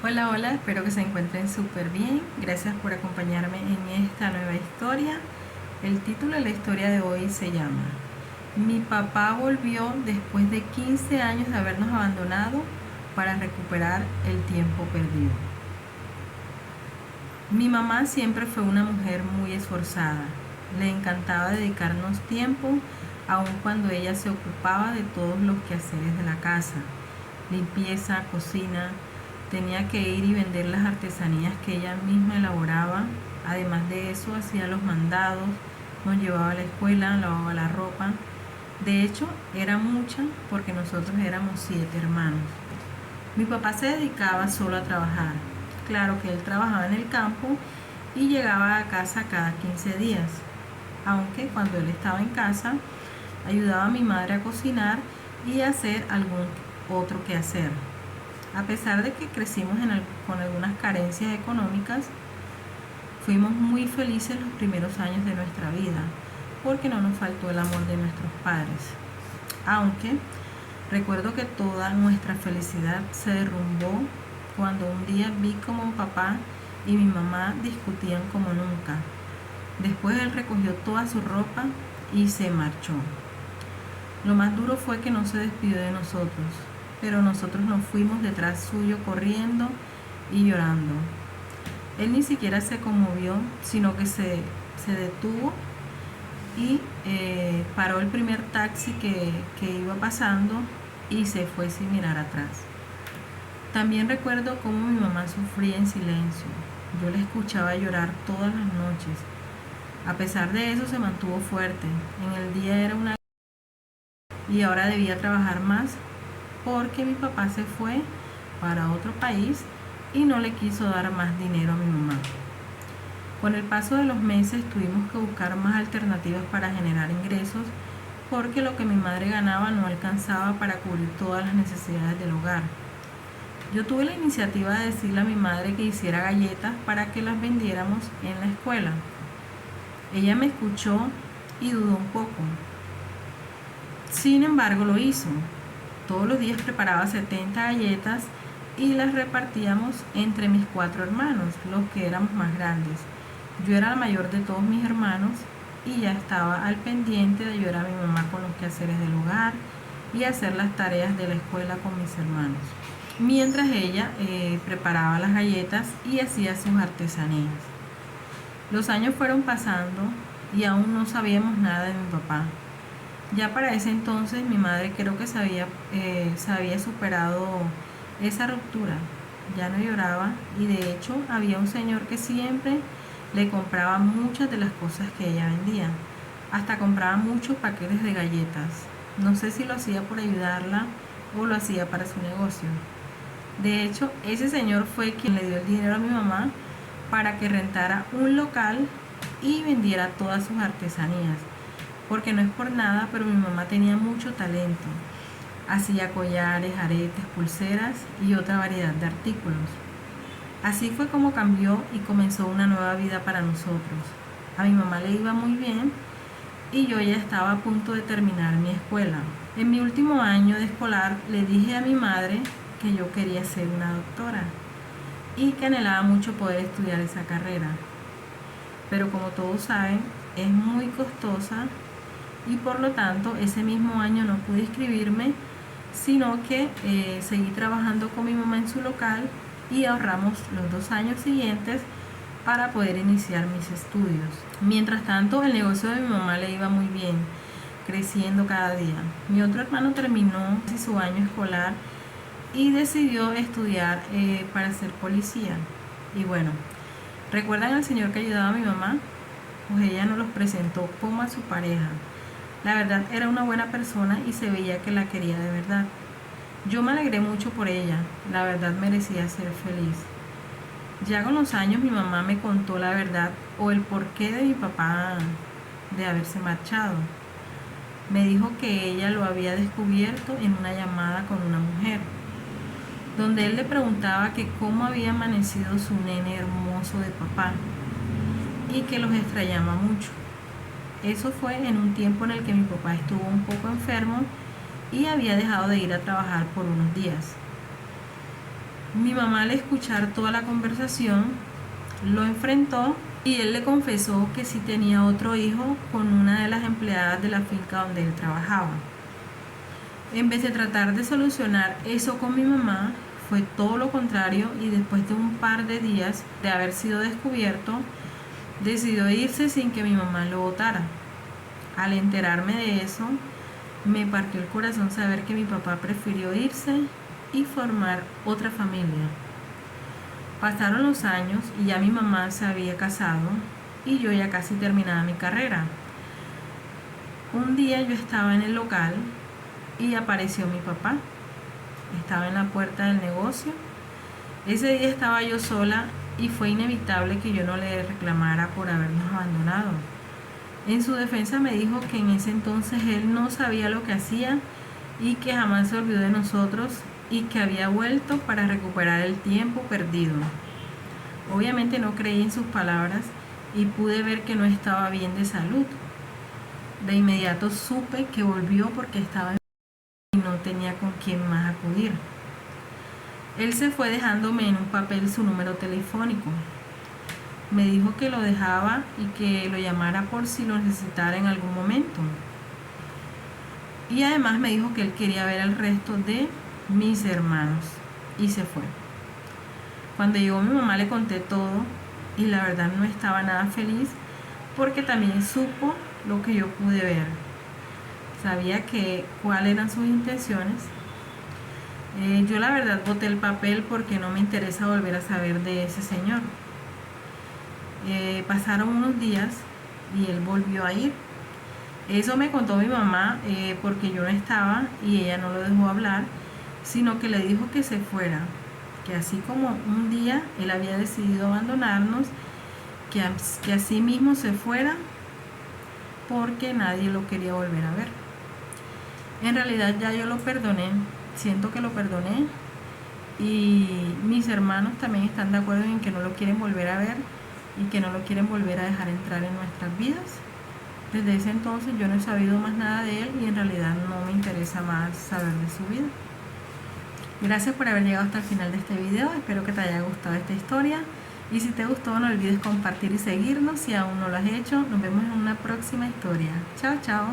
Hola, hola, espero que se encuentren súper bien. Gracias por acompañarme en esta nueva historia. El título de la historia de hoy se llama Mi papá volvió después de 15 años de habernos abandonado para recuperar el tiempo perdido. Mi mamá siempre fue una mujer muy esforzada. Le encantaba dedicarnos tiempo, aun cuando ella se ocupaba de todos los quehaceres de la casa: limpieza, cocina. Tenía que ir y vender las artesanías que ella misma elaboraba. Además de eso, hacía los mandados, nos llevaba a la escuela, lavaba la ropa. De hecho, era mucha porque nosotros éramos 7 hermanos. Mi papá se dedicaba solo a trabajar. Claro que él trabajaba en el campo y llegaba a casa cada 15 días. Aunque cuando él estaba en casa, ayudaba a mi madre a cocinar y a hacer algún otro quehacer. A pesar de que crecimos con algunas carencias económicas, fuimos muy felices los primeros años de nuestra vida, porque no nos faltó el amor de nuestros padres. Aunque recuerdo que toda nuestra felicidad se derrumbó cuando un día vi como papá y mi mamá discutían como nunca. Después él recogió toda su ropa y se marchó. Lo más duro fue que no se despidió de nosotros, pero nosotros nos fuimos detrás suyo corriendo y llorando. Él ni siquiera se conmovió, sino que se detuvo y paró el primer taxi que iba pasando y se fue sin mirar atrás. También recuerdo cómo mi mamá sufría en silencio. Yo la escuchaba llorar todas las noches. A pesar de eso se mantuvo fuerte. En el día era una y ahora debía trabajar más porque mi papá se fue para otro país y no le quiso dar más dinero a mi mamá. Con el paso de los meses tuvimos que buscar más alternativas para generar ingresos porque lo que mi madre ganaba no alcanzaba para cubrir todas las necesidades del hogar. Yo tuve la iniciativa de decirle a mi madre que hiciera galletas para que las vendiéramos en la escuela. Ella me escuchó y dudó un poco. Sin embargo, lo hizo. Todos los días preparaba 70 galletas y las repartíamos entre mis 4 hermanos, los que éramos más grandes. Yo era la mayor de todos mis hermanos y ya estaba al pendiente de ayudar a mi mamá con los quehaceres del hogar y hacer las tareas de la escuela con mis hermanos, mientras ella preparaba las galletas y hacía sus artesanías. Los años fueron pasando y aún no sabíamos nada de mi papá. Ya para ese entonces mi madre creo que se había superado esa ruptura. Ya no lloraba y de hecho había un señor que siempre le compraba muchas de las cosas que ella vendía. Hasta compraba muchos paquetes de galletas. No sé si lo hacía por ayudarla o lo hacía para su negocio. De hecho, ese señor fue quien le dio el dinero a mi mamá para que rentara un local y vendiera todas sus artesanías. Porque no es por nada, pero mi mamá tenía mucho talento. Hacía collares, aretes, pulseras y otra variedad de artículos. Así fue como cambió y comenzó una nueva vida para nosotros. A mi mamá le iba muy bien y yo ya estaba a punto de terminar mi escuela. En mi último año de escolar le dije a mi madre que yo quería ser una doctora y que anhelaba mucho poder estudiar esa carrera. Pero como todos saben, es muy costosa y por lo tanto ese mismo año no pude inscribirme, sino que seguí trabajando con mi mamá en su local y ahorramos los 2 años siguientes para poder iniciar mis estudios. Mientras tanto, el negocio de mi mamá le iba muy bien, creciendo cada día. Mi otro hermano terminó su año escolar y decidió estudiar para ser policía. Y bueno, ¿recuerdan al señor que ayudaba a mi mamá? Pues ella nos los presentó como a su pareja. La verdad era una buena persona y se veía que la quería de verdad. Yo me alegré mucho por ella, la verdad merecía ser feliz. Ya con los años mi mamá me contó la verdad o el porqué de mi papá de haberse marchado. Me dijo que ella lo había descubierto en una llamada con una mujer, donde él le preguntaba que cómo había amanecido su nene hermoso de papá y que los extrañaba mucho. Eso fue en un tiempo en el que mi papá estuvo un poco enfermo y había dejado de ir a trabajar por unos días. Mi mamá, al escuchar toda la conversación, lo enfrentó y él le confesó que sí tenía otro hijo con una de las empleadas de la finca donde él trabajaba. En vez de tratar de solucionar eso con mi mamá, fue todo lo contrario, y después de un par de días de haber sido descubierto, decidió irse sin que mi mamá lo votara. Al enterarme de eso, me partió el corazón saber que mi papá prefirió irse y formar otra familia. Pasaron los años y ya mi mamá se había casado y yo ya casi terminaba mi carrera. Un día yo estaba en el local y apareció mi papá. Estaba en la puerta del negocio. Ese día estaba yo sola y fue inevitable que yo no le reclamara por habernos abandonado. En su defensa me dijo que en ese entonces él no sabía lo que hacía y que jamás se olvidó de nosotros y que había vuelto para recuperar el tiempo perdido. Obviamente no creí en sus palabras y pude ver que no estaba bien de salud. De inmediato supe que volvió porque estaba enfermo y no tenía con quién más acudir. Él se fue dejándome en un papel su número telefónico. Me dijo que lo dejaba y que lo llamara por si lo necesitara en algún momento. Y además me dijo que él quería ver al resto de mis hermanos y se fue. Cuando llegó mi mamá le conté todo y la verdad no estaba nada feliz porque también supo lo que yo pude ver. Sabía cuáles eran sus intenciones. Yo la verdad boté el papel porque no me interesa volver a saber de ese señor. Pasaron unos días y él volvió a ir. Eso me contó mi mamá porque yo no estaba y ella no lo dejó hablar, sino que le dijo que se fuera, que así como un día él había decidido abandonarnos, que así mismo se fuera porque nadie lo quería volver a ver. En realidad ya yo lo perdoné, siento que lo perdoné y mis hermanos también están de acuerdo en que no lo quieren volver a ver y que no lo quieren volver a dejar entrar en nuestras vidas. Desde ese entonces yo no he sabido más nada de él y en realidad no me interesa más saber de su vida. Gracias por haber llegado hasta el final de este video, espero que te haya gustado esta historia y si te gustó no olvides compartir y seguirnos si aún no lo has hecho. Nos vemos en una próxima historia. Chao, chao.